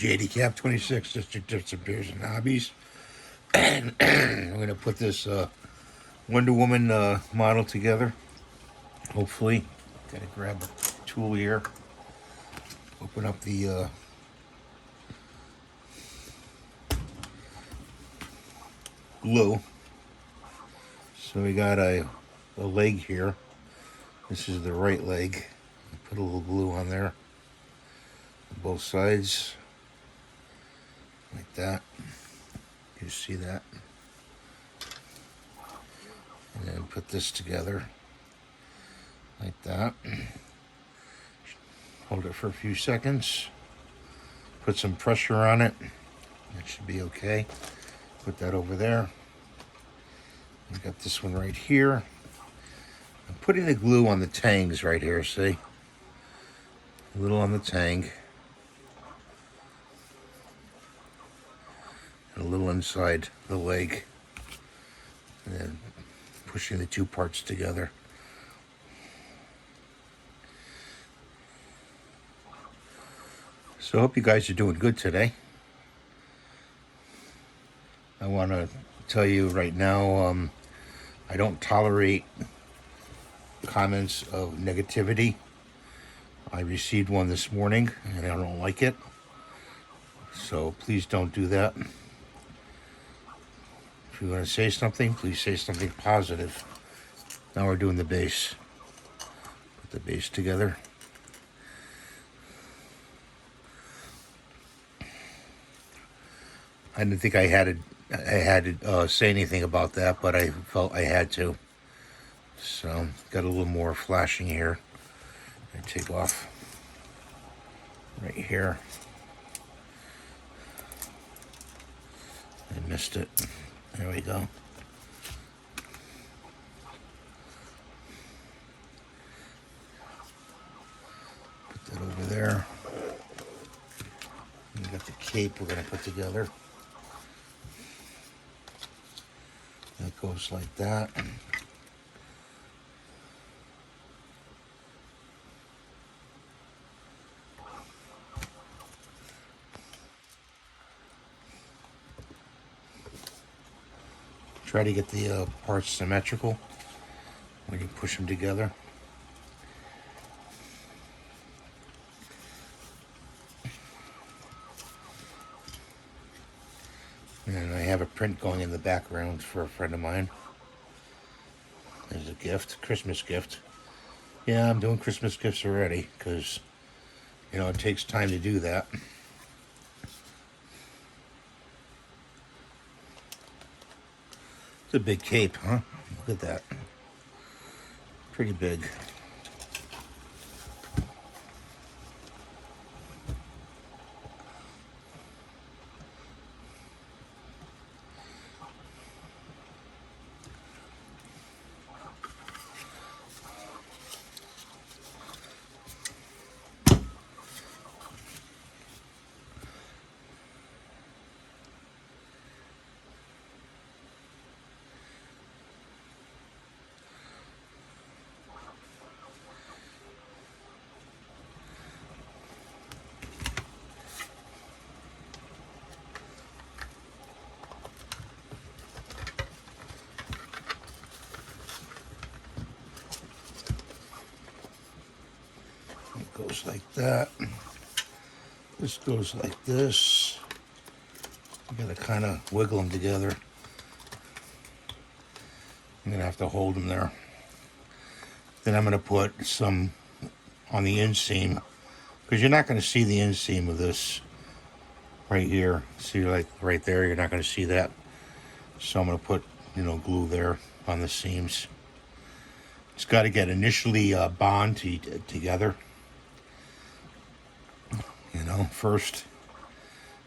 JDCap 26 District Disappears and Hobbies. And I'm going to put this Wonder Woman model together. Hopefully. Got to grab a tool here. Open up the glue. So we got a leg here. This is the right leg. Put a little glue on there. On both sides. Like that. You see that? And then put this together. Like that. Hold it for a few seconds. Put some pressure on it. That should be okay. Put that over there. We got this one right here. I'm putting the glue on the tangs right here, see? A little on the tang. And a little inside the leg. And then pushing the two parts together. So I hope you guys are doing good today. I want to tell you right now, I don't tolerate comments of negativity. I received one this morning and I don't like it. So please don't do that. If you want to say something, please say something positive. Now we're doing the base. Put the base together. I didn't think I had to say anything about that, but I felt I had to. So got a little more flashing here. I take off right here. I missed it. There we go. Put that over there. We got the cape we're going to put together. That goes like that. Try to get the parts symmetrical when you push them together. And I have a print going in the background for a friend of mine. There's a gift, Christmas gift. Yeah, I'm doing Christmas gifts already because, you know, it takes time to do that. It's a big cape, huh? Look at that. Pretty big. It goes like that. This goes like this. You gotta kind of wiggle them together. I'm gonna have to hold them there. Then I'm gonna put some on the inseam because you're not gonna see the inseam of this right here. See, like right there, you're not gonna see that. So I'm gonna put, you know, glue there on the seams. It's got to get initially bond together, you know, first,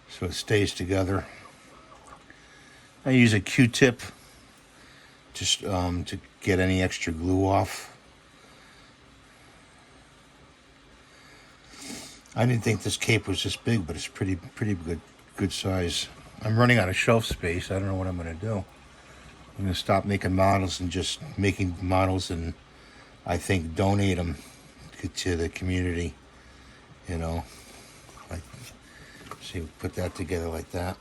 so it stays together. I use a Q-tip just to get any extra glue off. I didn't think this cape was this big, but it's pretty good size. I'm running out of shelf space. I don't know what I'm going to do. I'm going to stop making models and just making models and I think donate them to the community, you know. Like See, we put that together like that.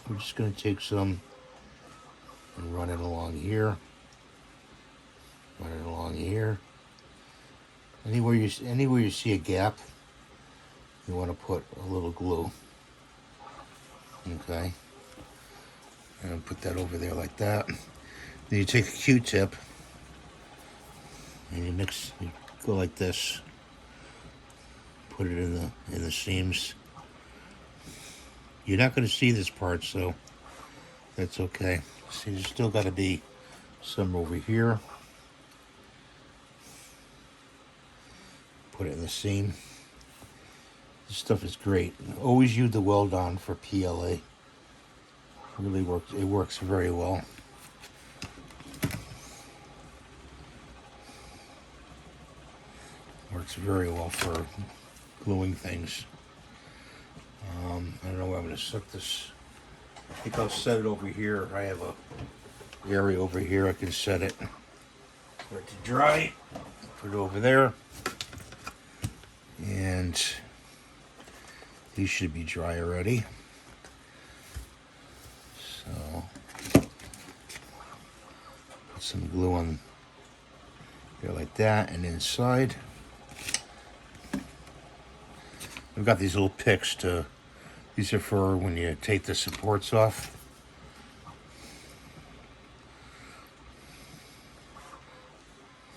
We're just going to take some and run it along here. Run it along here. Anywhere you see a gap, you want to put a little glue. Okay. And put that over there like that. Then you take a Q-tip and you go like this. Put it in the seams. You're not going to see this part, so that's okay. See, there's still got to be some over here. Put it in the seam. This stuff is great. Always use the Weldon for PLA. Really works. It works very well. Works very well for gluing things. I don't know where I'm going to set this. I think I'll set it over here. I have a area over here I can set it for it to dry. Put it over there. And these should be dry already. So put some glue on there like that, and inside I've got these little picks these are for when you take the supports off.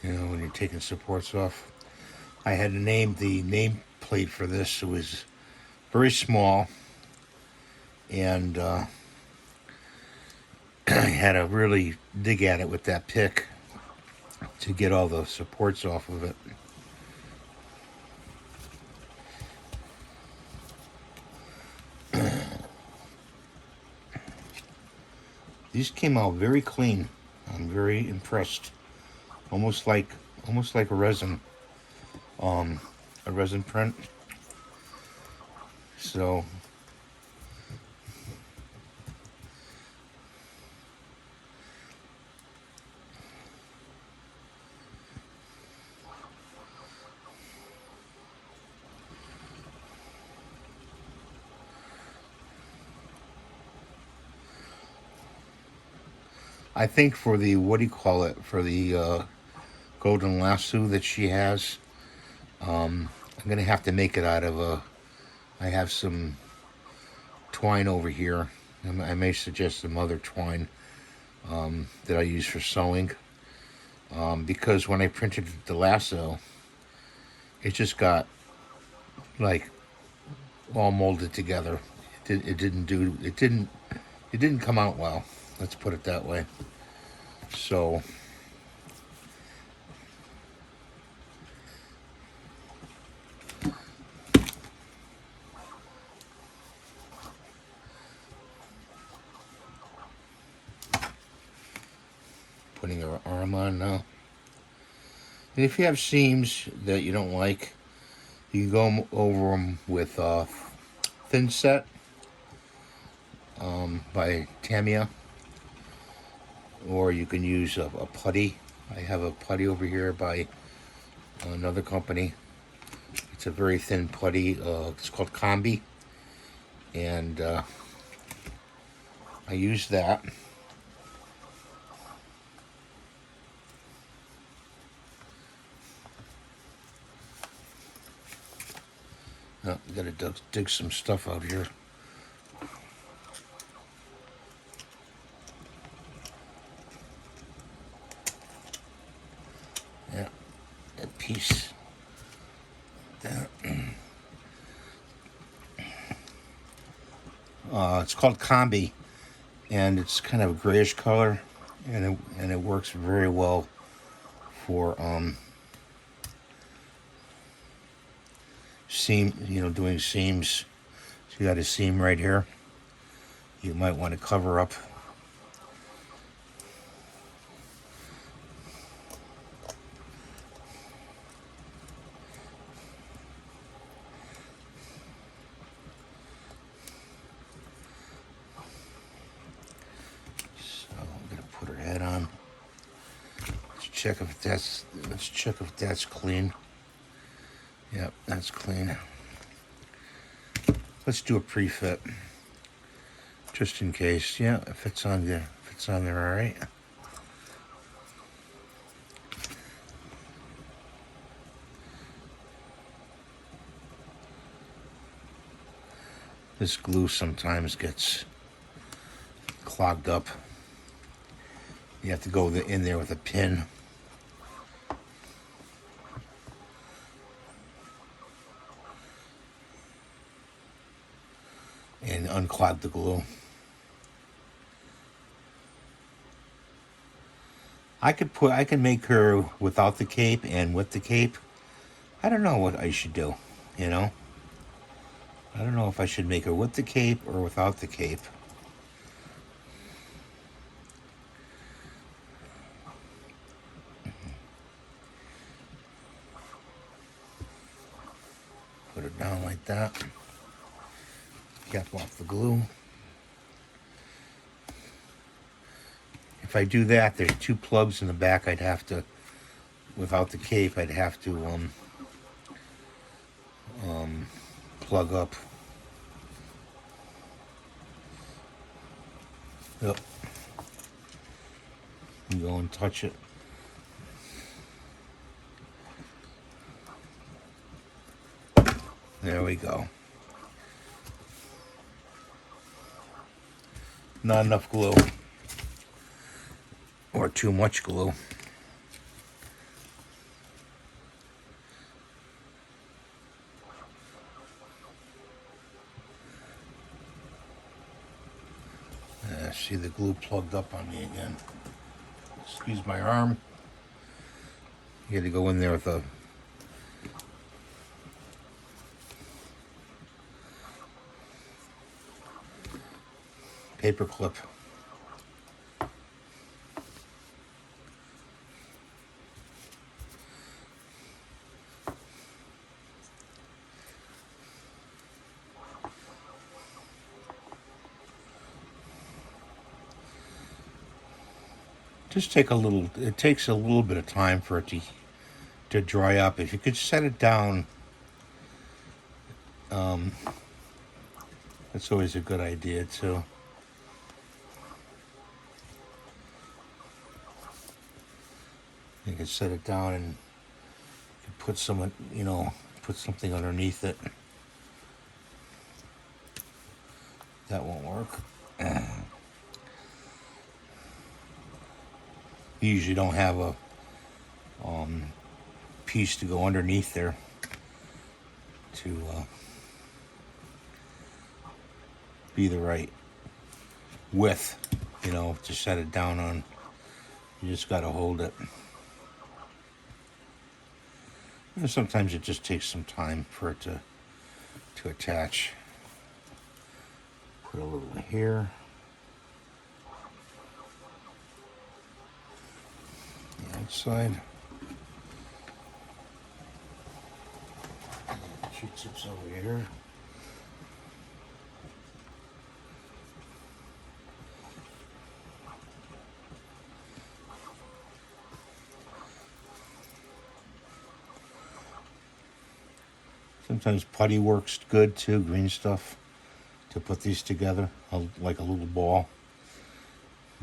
You know, when you're taking supports off. I had to name the name plate for this. It was very small, and I had to really dig at it with that pick to get all the supports off of it. These came out very clean. I'm very impressed. Almost like a resin print. So I think for the, what do you call it, for the golden lasso that she has, I'm going to have to make it out of I have some twine over here. I may suggest some other twine that I use for sewing. Because when I printed the lasso, it just got like all molded together. It didn't come out well. Let's put it that way. So putting her arm on now. And if you have seams that you don't like, you can go over them with Thin Set by Tamiya, or you can use a putty. I have a putty over here by another company. It's a very thin putty. It's called Combi, and I use that. Oh, you gotta dig some stuff out here. Yeah, that piece. That. It's called Combi, and it's kind of a grayish color, and it works very well for seam, doing seams. So you got a seam right here. You might want to cover up. So I'm gonna put her head on. Let's check if that's clean. Yep, that's clean. let's do a pre-fit. Just in case. Yeah, if it's on there. If it's on there, all right. This glue sometimes gets clogged up. You have to go in there with a pin. And unclog the glue. I can make her without the cape and with the cape. I don't know what I should do, you know? I don't know if I should make her with the cape or without the cape. Put it down like that. Cap off the glue. If I do that, there's 2 plugs in the back I'd have to, without the cape, I'd have to plug up. Yep. And go and touch it. There we go. Not enough glue. Or too much glue. See the glue plugged up on me again. Excuse my arm. You got to go in there with a paper clip. Just take a little, it takes a little bit of time for it to dry up. If you could set it down, that's always a good idea too. You can set it down and you put some, you know, put something underneath it. That won't work. You usually don't have a piece to go underneath there to be the right width, you know, to set it down on. You just got to hold it. And sometimes it just takes some time for it to attach. Put a little here. The outside. She tips over here. Sometimes putty works good too, green stuff, to put these together, like a little ball.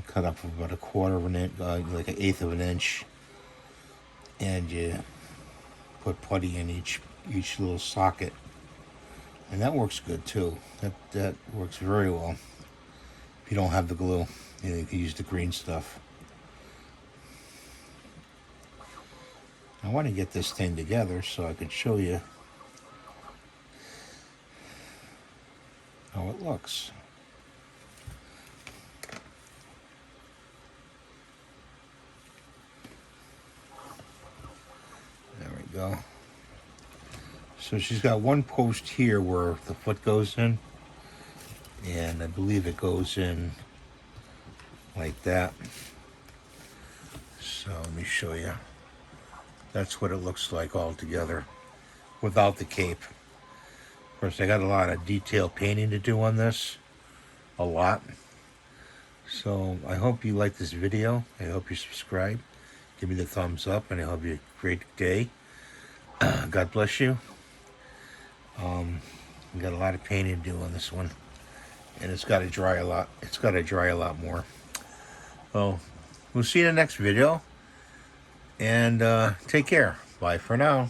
Cut up about 1/4 of an inch, like 1/8 of an inch, and you put putty in each little socket, and that works good too. That works very well. If you don't have the glue, you know, you can use the green stuff. I want to get this thing together so I can show you how it looks. There we go. So she's got one post here where the foot goes in, and I believe it goes in like that. So let me show you. That's what it looks like all together without the cape. Of course, I got a lot of detail painting to do on this, a lot. So I hope you like this video. I hope you subscribe. Give me the thumbs up, and I hope you have a great day. God bless you. We got a lot of painting to do on this one, and it's got to dry a lot. It's got to dry a lot more. Well, we'll see you in the next video, and take care. Bye for now.